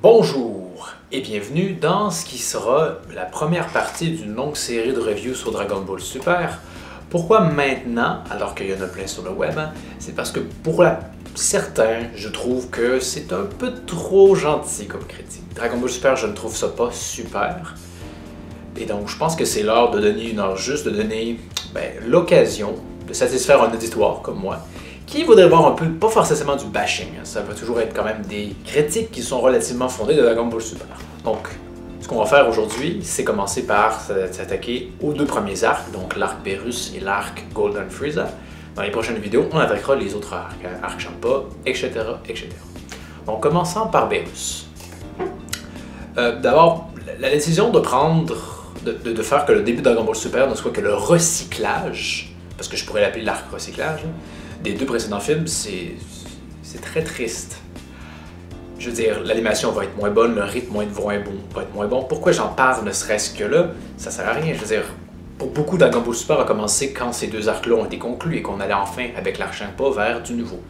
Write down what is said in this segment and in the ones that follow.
Bonjour et bienvenue dans ce qui sera la première partie d'une longue série de reviews sur Dragon Ball Super. Pourquoi maintenant, alors qu'il y en a plein sur le web? C'est parce que pour certains, je trouve que c'est un peu trop gentil comme critique. Dragon Ball Super, je ne trouve ça pas super. Et donc, je pense que c'est l'heure de donner une heure juste, de donner l'occasion de satisfaire un auditoire comme moi, qui voudrait voir un peu, pas forcément du bashing, ça va toujours être quand même des critiques qui sont relativement fondées de Dragon Ball Super. Donc, ce qu'on va faire aujourd'hui, c'est commencer par s'attaquer aux deux premiers arcs, donc l'arc Beerus et l'arc Golden Frieza. Dans les prochaines vidéos, on attaquera les autres arcs, arc Champa, etc., etc. Donc, commençons par Beerus. D'abord, la décision de faire que le début de Dragon Ball Super ne soit que le recyclage, parce que je pourrais l'appeler l'arc recyclage, des deux précédents films, c'est très triste. Je veux dire, l'animation va être moins bonne, le rythme va être moins bon. Pourquoi j'en parle ne serait-ce que là? Ça sert à rien. Je veux dire, pour beaucoup, Dragon Ball Super a commencé quand ces deux arcs-là ont été conclus et qu'on allait enfin, avec l'arc Champa, vers du nouveau.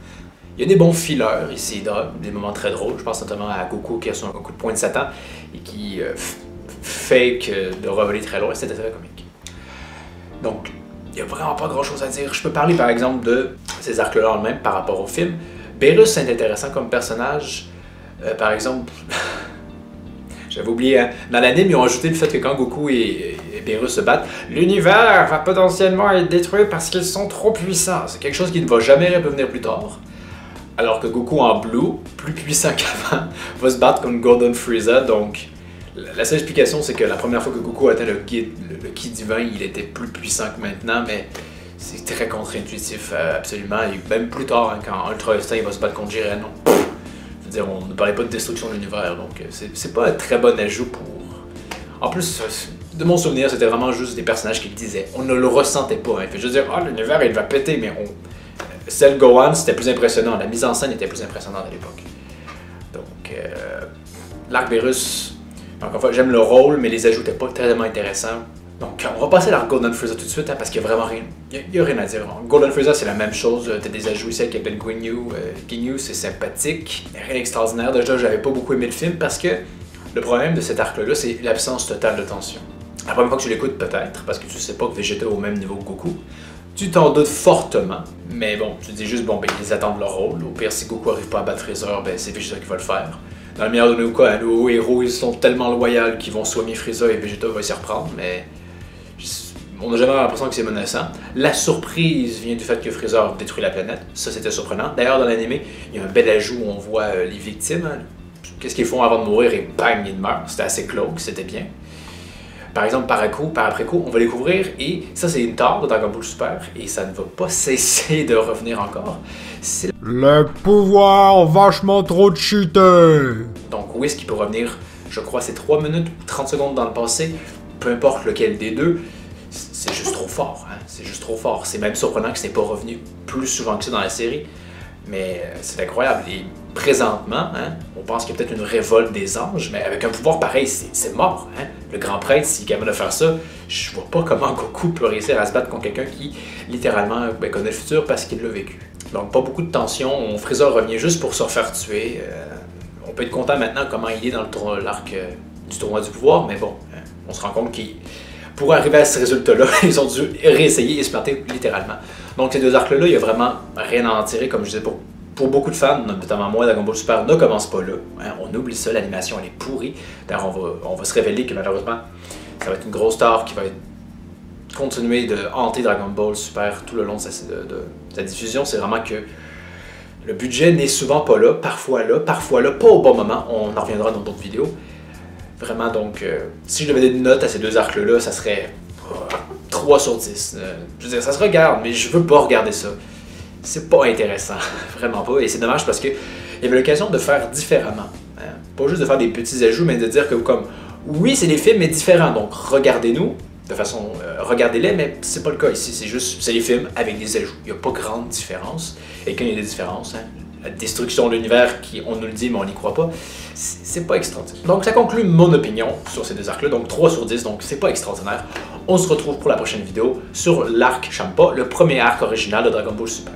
Il y a des bons fillers ici et là, des moments très drôles. Je pense notamment à Goku qui a son coup de poing de Satan et qui fake de revoler très loin. C'était très comique. Donc, il n'y a vraiment pas grand-chose à dire. Je peux parler par exemple de ces arcs-là en même par rapport au film. Beerus, c'est intéressant comme personnage. Par exemple, j'avais oublié, hein, dans l'anime, ils ont ajouté le fait que quand Goku et Beerus se battent, l'univers va potentiellement être détruit parce qu'ils sont trop puissants. C'est quelque chose qui ne va jamais revenir plus tard. Alors que Goku en Blue, plus puissant qu'avant, va se battre contre Golden Frieza. Donc, la seule explication, c'est que la première fois que Goku atteint le ki divin, il était plus puissant que maintenant, mais c'est très contre-intuitif, absolument. Et même plus tard, hein, quand Ultra Instinct va se battre contre Jiren, je veux dire, on ne parlait pas de destruction de l'univers, donc c'est pas un très bon ajout pour... En plus, de mon souvenir, c'était vraiment juste des personnages qui le disaient. On ne le ressentait pas, hein. Il fait juste dire « Ah, l'univers, il va péter », mais Cell Gohan, c'était plus impressionnant. La mise en scène était plus impressionnante à l'époque. Donc, l'arc Beerus... Encore une fois, j'aime le rôle, mais les ajouts n'étaient pas tellement intéressants. Donc, on va passer à l'arc Golden Frieza tout de suite, hein, parce qu'il n'y a vraiment rien, y a rien à dire. Golden Frieza, c'est la même chose. T'as des ajouts ici avec Ben Ginyu. Ginyu, c'est sympathique. Rien d'extraordinaire. Déjà, j'avais pas beaucoup aimé le film parce que le problème de cet arc-là, c'est l'absence totale de tension. La première fois que tu l'écoutes, peut-être, parce que tu sais pas que Vegeta est au même niveau que Goku. Tu t'en doutes fortement, mais bon, tu te dis juste, bon, ben, ils attendent leur rôle. Au pire, si Goku arrive pas à battre Freezer, ben, c'est Vegeta qui va le faire. Dans le meilleur de nos cas, nos héros, ils sont tellement loyaux qu'ils vont soigner Frieza et Vegeta va s'y reprendre, mais on n'a jamais l'impression que c'est menaçant. La surprise vient du fait que Freezer détruit la planète. Ça, c'était surprenant. D'ailleurs, dans l'anime, il y a un bel ajout où on voit les victimes. Hein. Qu'est-ce qu'ils font avant de mourir et bang, ils meurent. C'était assez glauque, c'était bien. Par exemple, par après coup, on va découvrir, et ça c'est une tare de Dragon Ball Super, et ça ne va pas cesser de revenir encore. C'est le pouvoir vachement trop cheaté. Donc oui, ce qui peut revenir, je crois, c'est 3 minutes ou 30 secondes dans le passé, peu importe lequel des deux, c'est juste trop fort, hein? C'est juste trop fort. C'est même surprenant que ce n'est pas revenu plus souvent que ça dans la série, mais c'est incroyable. Et présentement, hein, on pense qu'il y a peut-être une révolte des anges, mais avec un pouvoir pareil, c'est mort. Hein? Le grand prêtre, s'il est capable de faire ça, je vois pas comment Goku peut réussir à se battre contre quelqu'un qui, littéralement, connaît le futur parce qu'il l'a vécu. Donc, pas beaucoup de tension. Freezer revient juste pour se refaire tuer. On peut être content maintenant comment il est dans l'arc du tournoi du pouvoir, mais bon, hein, on se rend compte qu'il... Pour arriver à ce résultat-là, ils ont dû réessayer et se planter littéralement. Donc, ces deux arcs-là, il n'y a vraiment rien à en tirer, comme je disais, pour beaucoup de fans, notamment moi, Dragon Ball Super ne commence pas là. Hein, on oublie ça, l'animation elle est pourrie. D'ailleurs, on va se révéler que malheureusement, ça va être une grosse tare qui va continuer de hanter Dragon Ball Super tout le long de sa diffusion. C'est vraiment que le budget n'est souvent pas là, parfois là, pas au bon moment. On en reviendra dans d'autres vidéos. Vraiment, donc, si je devais donner une note à ces deux arcs-là, ça serait 3 sur 10. Je veux dire, ça se regarde, mais je veux pas regarder ça. C'est pas intéressant, vraiment pas, et c'est dommage parce qu'il y avait l'occasion de faire différemment. Hein? Pas juste de faire des petits ajouts, mais de dire que comme, oui, c'est des films, mais différents, donc regardez-nous, de façon, regardez-les, mais c'est pas le cas ici, c'est des films avec des ajouts. Il n'y a pas grande différence, et quand il y a des différences, hein, la destruction de l'univers, on nous le dit, mais on n'y croit pas, c'est pas extraordinaire. Donc ça conclut mon opinion sur ces deux arcs-là, donc 3 sur 10, donc c'est pas extraordinaire. On se retrouve pour la prochaine vidéo sur l'arc Champa, le premier arc original de Dragon Ball Super.